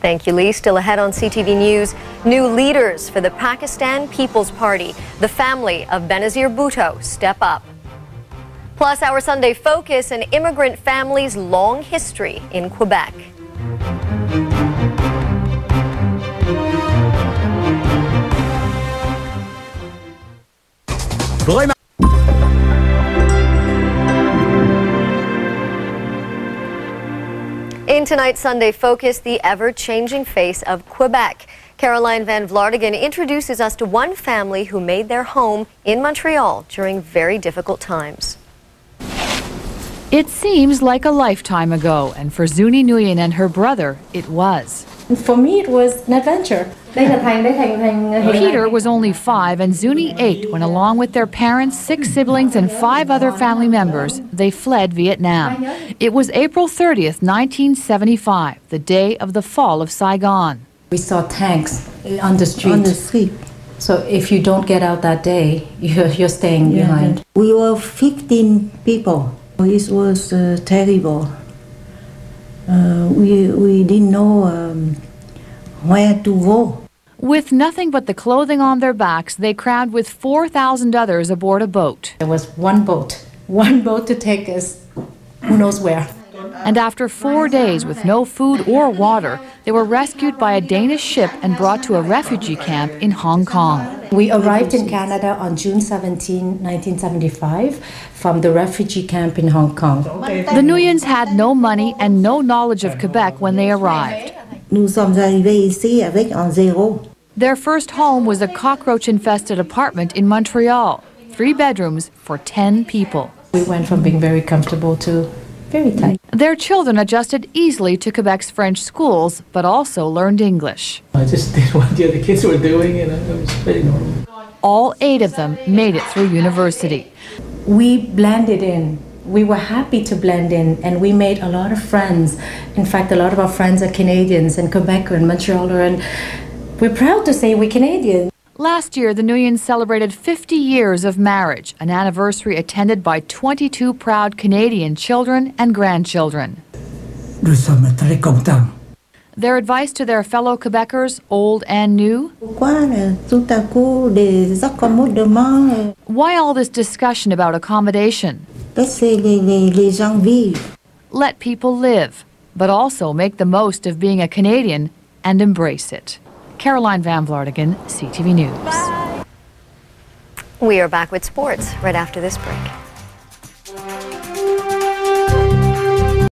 Thank you, Lee. Still ahead on CTV News, new leaders for the Pakistan People's Party. The family of Benazir Bhutto step up. Plus, our Sunday focus, an immigrant family's long history in Quebec. In tonight's Sunday Focus, the ever-changing face of Quebec. Caroline Van Vlartigan introduces us to one family who made their home in Montreal during very difficult times. It seems like a lifetime ago, and for Zoonie Nguyen and her brother, it was. For me, it was an adventure. Peter was only 5 and Zoonie 8 when, along with their parents, 6 siblings, and 5 other family members, they fled Vietnam. It was April 30th, 1975, the day of the fall of Saigon. We saw tanks on the street. So if you don't get out that day, you're staying behind. We were 15 people. It was terrible. We didn't know where to go. With nothing but the clothing on their backs, they crammed with 4,000 others aboard a boat. There was one boat to take us who knows where. And after 4 days with no food or water, they were rescued by a Danish ship and brought to a refugee camp in Hong Kong. We arrived in Canada on June 17, 1975, from the refugee camp in Hong Kong. The Nguyens had no money and no knowledge of Quebec when they arrived. Nous sommes arrivés ici avec un zéro. Their first home was a cockroach-infested apartment in Montreal, 3 bedrooms for 10 people. We went from being very comfortable to very tight. Their children adjusted easily to Quebec's French schools, but also learned English. I just did what the other kids were doing, and it was pretty normal. All 8 of them made it through university. We blended in. We were happy to blend in, and we made a lot of friends. In fact, a lot of our friends are Canadians and Quebecer and Montrealer, and we're proud to say we're Canadian. Last year, the Nguyens celebrated 50 years of marriage, an anniversary attended by 22 proud Canadian children and grandchildren. Nous sommes très contents. Their advice to their fellow Quebecers, old and new? Why all this discussion about accommodation? Let people live, but also make the most of being a Canadian and embrace it. Caroline Van Vlartigan, CTV News. We are back with sports right after this break.